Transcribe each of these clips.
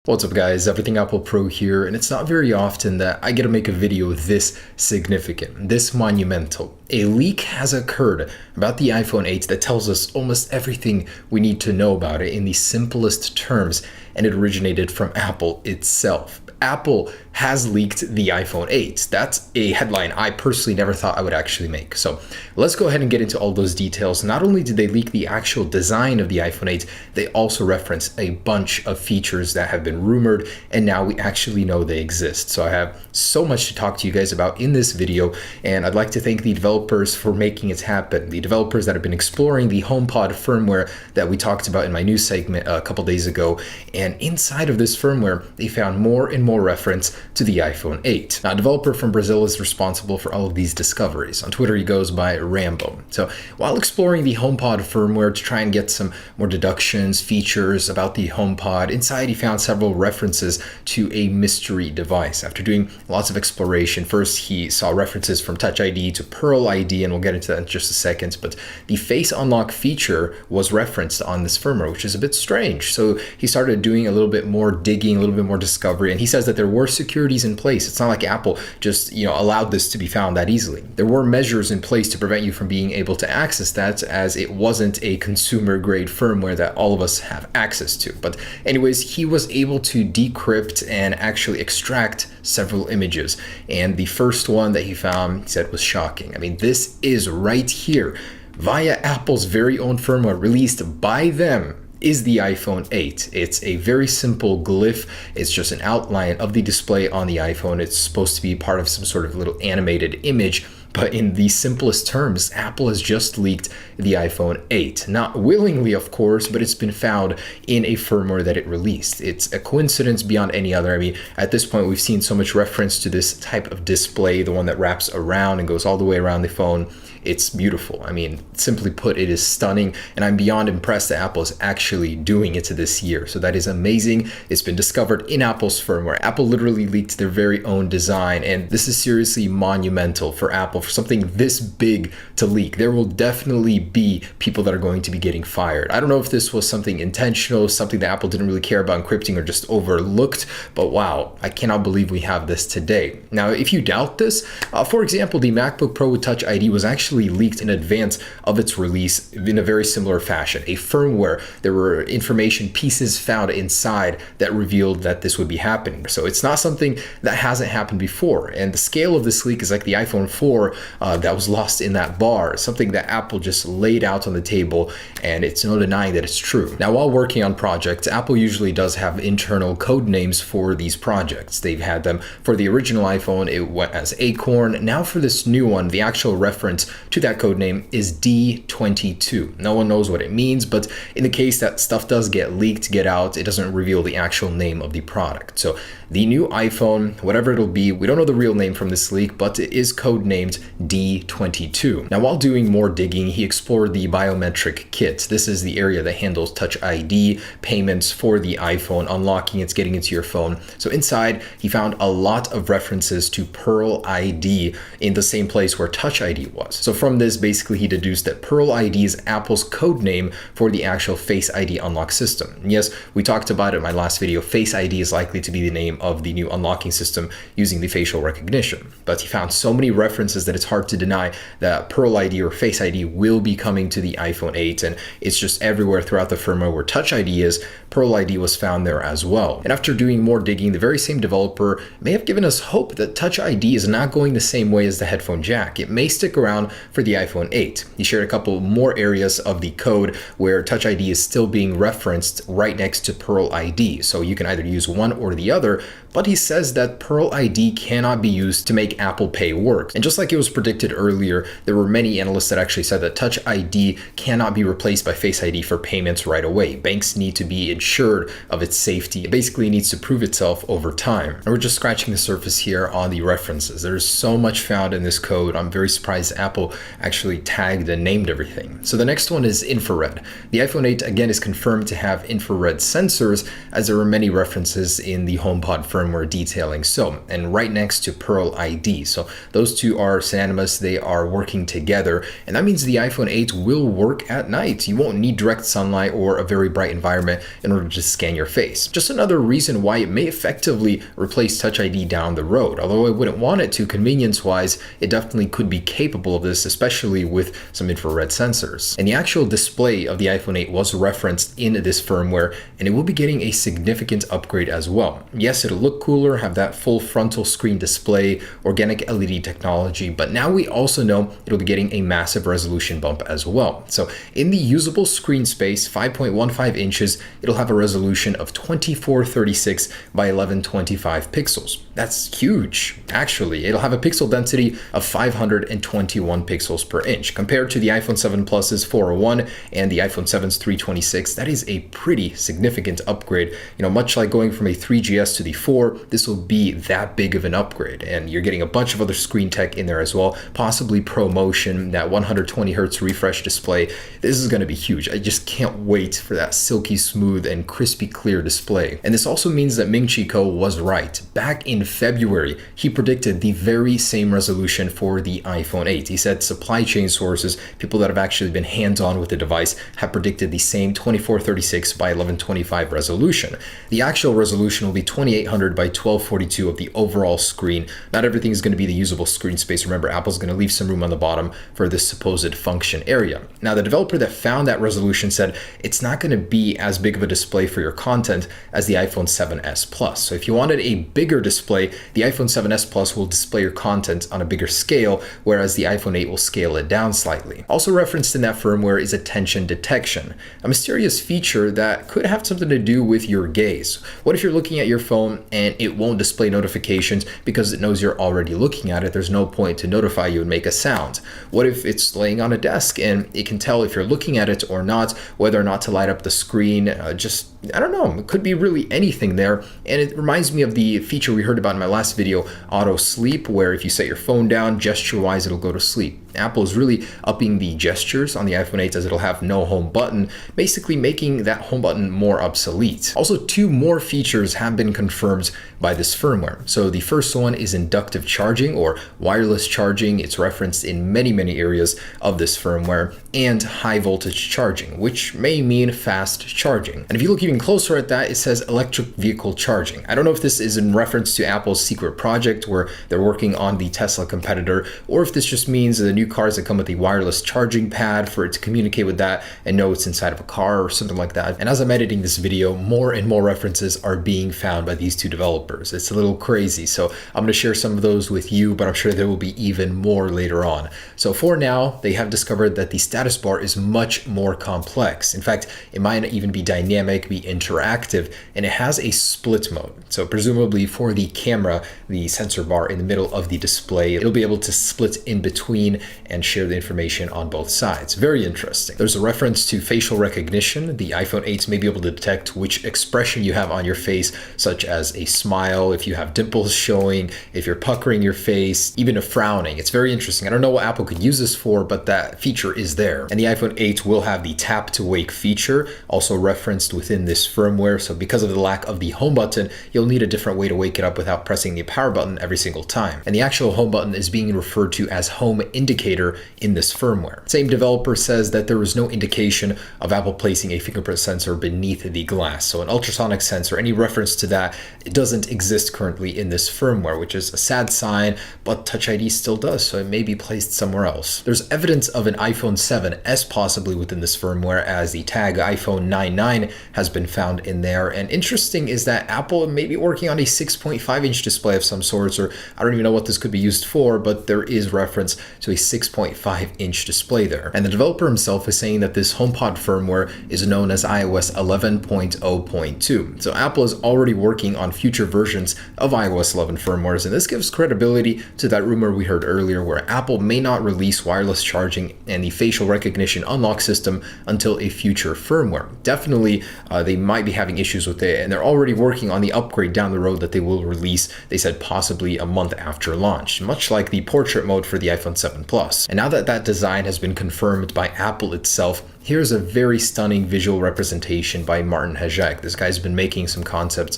What's up guys, Everything Apple Pro here, and it's not very often that I get to make a video this significant, this monumental. A leak has occurred about the iPhone 8 that tells us almost everything we need to know about it in the simplest terms, and it originated from Apple itself. Apple has leaked the iPhone 8. That's a headline I personally never thought I would actually make. So let's go ahead and get into all those details. Not only did they leak the actual design of the iPhone 8, they also reference a bunch of features that have been rumored, and now we actually know they exist. So I have so much to talk to you guys about in this video, and I'd like to thank the developers for making it happen. The developers that have been exploring the HomePod firmware that we talked about in my news segment a couple days ago, and inside of this firmware, they found more and more reference to the iPhone 8. Now, a developer from Brazil is responsible for all of these discoveries. On Twitter, he goes by Rambo. So while exploring the HomePod firmware to try and get some more deductions, features about the HomePod, inside he found several references to a mystery device. After doing lots of exploration, first he saw references from Touch ID to Pearl ID, and we'll get into that in just a second, but the face unlock feature was referenced on this firmware, which is a bit strange. So he started doing a little bit more digging, a little bit more discovery, and he says that there were securities in place. It's not like Apple just, allowed this to be found that easily. There were measures in place to prevent you from being able to access that, as it wasn't a consumer grade firmware that all of us have access to. But anyways, he was able to decrypt and actually extract several images. And the first one that he found, he said, was shocking. I mean, this is right here via Apple's very own firmware released by them. Is the iPhone 8. It's a very simple glyph. It's just an outline of the display on the iPhone. It's supposed to be part of some sort of little animated image, but in the simplest terms, Apple has just leaked the iPhone 8. Not willingly, of course, but it's been found in a firmware that it released. It's a coincidence beyond any other. I mean, at this point, we've seen so much reference to this type of display, the one that wraps around and goes all the way around the phone. It's beautiful. I mean, simply put, it is stunning, and I'm beyond impressed that Apple is actually doing it this year. So that is amazing. It's been discovered in Apple's firmware. Apple literally leaked their very own design, and this is seriously monumental for Apple, for something this big to leak. There will definitely be people that are going to be getting fired. I don't know if this was something intentional, something that Apple didn't really care about encrypting or just overlooked, but wow, I cannot believe we have this today. Now, if you doubt this, for example, the MacBook Pro with Touch ID was actually leaked in advance of its release in a very similar fashion. A firmware, there were information pieces found inside that revealed that this would be happening. So it's not something that hasn't happened before. And the scale of this leak is like the iPhone 4 that was lost in that bar, something that Apple just laid out on the table, and it's no denying that it's true. Now, while working on projects, Apple usually does have internal code names for these projects. They've had them for the original iPhone, it went as Acorn. Now for this new one, the actual reference to that code name is D22. No one knows what it means, but in the case that stuff does get leaked, get out, it doesn't reveal the actual name of the product. So the new iPhone, whatever it'll be, we don't know the real name from this leak, but it is codenamed D22. Now, while doing more digging, he explored the biometric kit. This is the area that handles Touch ID, payments for the iPhone, unlocking it, getting into your phone. So inside, he found a lot of references to Pearl ID in the same place where Touch ID was. So from this, basically, he deduced that Pearl ID is Apple's code name for the actual Face ID unlock system. And yes, we talked about it in my last video. Face ID is likely to be the name of the new unlocking system using the facial recognition. But he found so many references that it's hard to deny that Pearl ID or Face ID will be coming to the iPhone 8, and it's just everywhere throughout the firmware where Touch ID is. Pearl ID was found there as well. And after doing more digging, the very same developer may have given us hope that Touch ID is not going the same way as the headphone jack. It may stick around for the iPhone 8. He shared a couple more areas of the code where Touch ID is still being referenced right next to Pearl ID. So you can either use one or the other, but he says that Pearl ID cannot be used to make Apple Pay work. And just like it was predicted earlier, there were many analysts that actually said that Touch ID cannot be replaced by Face ID for payments right away. Banks need to be assured of its safety. It basically needs to prove itself over time. And we're just scratching the surface here on the references. There's so much found in this code. I'm very surprised Apple actually tagged and named everything. So the next one is infrared. The iPhone 8 again is confirmed to have infrared sensors, as there were many references in the HomePod firmware detailing so, and right next to Pearl ID. So those two are synonymous, they are working together, and that means the iPhone 8 will work at night. You won't need direct sunlight or a very bright environment in order to scan your face. Just another reason why it may effectively replace Touch ID down the road. Although I wouldn't want it to, convenience-wise, it definitely could be capable of this, especially with some infrared sensors. And the actual display of the iPhone 8 was referenced in this firmware, and it will be getting a significant upgrade as well. Yes, it'll look cooler, have that full frontal screen display, organic LED technology, but now we also know it'll be getting a massive resolution bump as well. So in the usable screen space, 5.15 inches, it'll have a resolution of 2436 by 1125 pixels. That's huge, actually. It'll have a pixel density of 521 pixels per inch. Compared to the iPhone 7 Plus's 401 and the iPhone 7's 326, that is a pretty significant upgrade. Much like going from a 3GS to the 4, this will be that big of an upgrade. And you're getting a bunch of other screen tech in there as well, possibly ProMotion, that 120 hertz refresh display. This is going to be huge. I just can't wait for that silky smooth and crispy clear display. And this also means that Ming-Chi Kuo was right. Back in February, he predicted the very same resolution for the iPhone 8. He said supply chain sources, people that have actually been hands-on with the device, have predicted the same 2436 by 1125 resolution. The actual resolution will be 2800 by 1242 of the overall screen. Not everything is going to be the usable screen space. Remember, Apple's going to leave some room on the bottom for this supposed function area. Now, the developer that found that resolution said it's not going to be as big of a display for your content as the iPhone 7s Plus. So if you wanted a bigger display, the iPhone 7s Plus will display your content on a bigger scale, whereas the iPhone 8 will scale it down slightly. Also referenced in that firmware is attention detection, a mysterious feature that could have something to do with your gaze. What if you're looking at your phone and it won't display notifications because it knows you're already looking at it? There's no point to notify you and make a sound. What if it's laying on a desk and it can tell if you're looking at it or not, whether or not to light up the screen? I don't know, it could be really anything there. And it reminds me of the feature we heard about in my last video, auto sleep, where if you set your phone down, gesture-wise, it'll go to sleep. Apple is really upping the gestures on the iPhone 8 as it'll have no home button, basically making that home button more obsolete. Also, 2 more features have been confirmed by this firmware. So the first one is inductive charging or wireless charging. It's referenced in many areas of this firmware, and high voltage charging, which may mean fast charging. And if you look even closer at that, it says electric vehicle charging. I don't know if this is in reference to Apple's secret project where they're working on the Tesla competitor, or if this just means the new cars that come with the wireless charging pad for it to communicate with that and know it's inside of a car or something like that. And as I'm editing this video, more and more references are being found by these 2 developers. It's a little crazy, so I'm going to share some of those with you, but I'm sure there will be even more later on. So for now, they have discovered that the status bar is much more complex. In fact, it might even be dynamic, be interactive, and it has a split mode. So presumably for the camera, the sensor bar in the middle of the display, it'll be able to split in between and share the information on both sides. Very interesting. There's a reference to facial recognition. The iPhone 8 may be able to detect which expression you have on your face, such as a smile, if you have dimples showing, if you're puckering your face, even a frowning. It's very interesting. I don't know what Apple could use this for, but that feature is there. And the iPhone 8 will have the tap to wake feature, also referenced within this firmware. So because of the lack of the home button, you'll need a different way to wake it up without pressing the power button every single time. And the actual home button is being referred to as home indicator in this firmware. Same developer says that there was no indication of Apple placing a fingerprint sensor beneath the glass. So an ultrasonic sensor, any reference to that, it doesn't exist currently in this firmware, which is a sad sign, but Touch ID still does, so it may be placed somewhere else. There's evidence of an iPhone 7s possibly within this firmware, as the tag iPhone 99 has been found in there. And interesting is that Apple may be working on a 6.5-inch display of some sorts, or I don't even know what this could be used for, but there is reference to a 6.5-inch display there. And the developer himself is saying that this HomePod firmware is known as iOS 11.0.2. So Apple is already working on future versions of iOS 11 firmwares, and this gives credibility to that rumor we heard earlier where Apple may not release wireless charging and the facial recognition unlock system until a future firmware. Definitely, they might be having issues with it, and they're already working on the upgrade down the road that they will release, they said possibly a month after launch, much like the portrait mode for the iPhone 7 Plus. And now that that design has been confirmed by Apple itself, Here's a very stunning visual representation by Martin Hajek. This guy's been making some concepts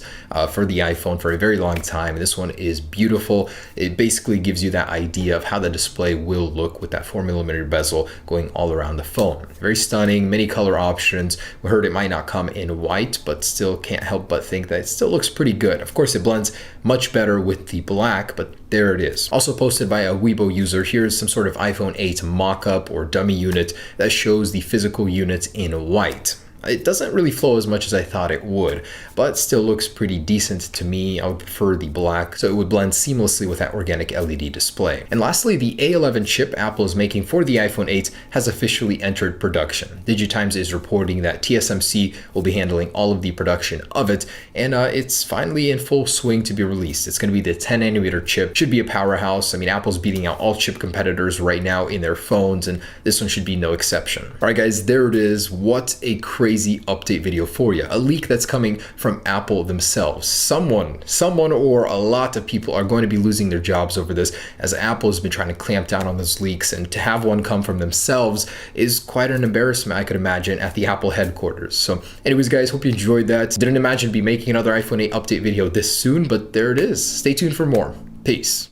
for the iPhone for a very long time. This one is beautiful. It basically gives you that idea of how the display will look with that 4mm bezel going all around the phone. Very stunning, many color options. We heard it might not come in white, but still can't help but think that it still looks pretty good. Of course, it blends much better with the black, but there it is. Also posted by a Weibo user, here's some sort of iPhone 8 mock-up or dummy unit that shows the physical units in white. It doesn't really flow as much as I thought it would, but still looks pretty decent to me. I would prefer the black, so it would blend seamlessly with that organic LED display. And lastly, the A11 chip Apple is making for the iPhone 8 has officially entered production. DigiTimes is reporting that TSMC will be handling all of the production of it, and it's finally in full swing to be released. It's going to be the 10nm chip. Should be a powerhouse. I mean, Apple's beating out all chip competitors right now in their phones, and this one should be no exception. All right, guys, there it is. What a crazy update video for you. A leak that's coming from Apple themselves. Someone or a lot of people are going to be losing their jobs over this, as Apple has been trying to clamp down on those leaks, and to have one come from themselves is quite an embarrassment, I could imagine, at the Apple headquarters. So anyways, guys, hope you enjoyed that. Didn't imagine be making another iPhone 8 update video this soon, but there it is. Stay tuned for more. Peace.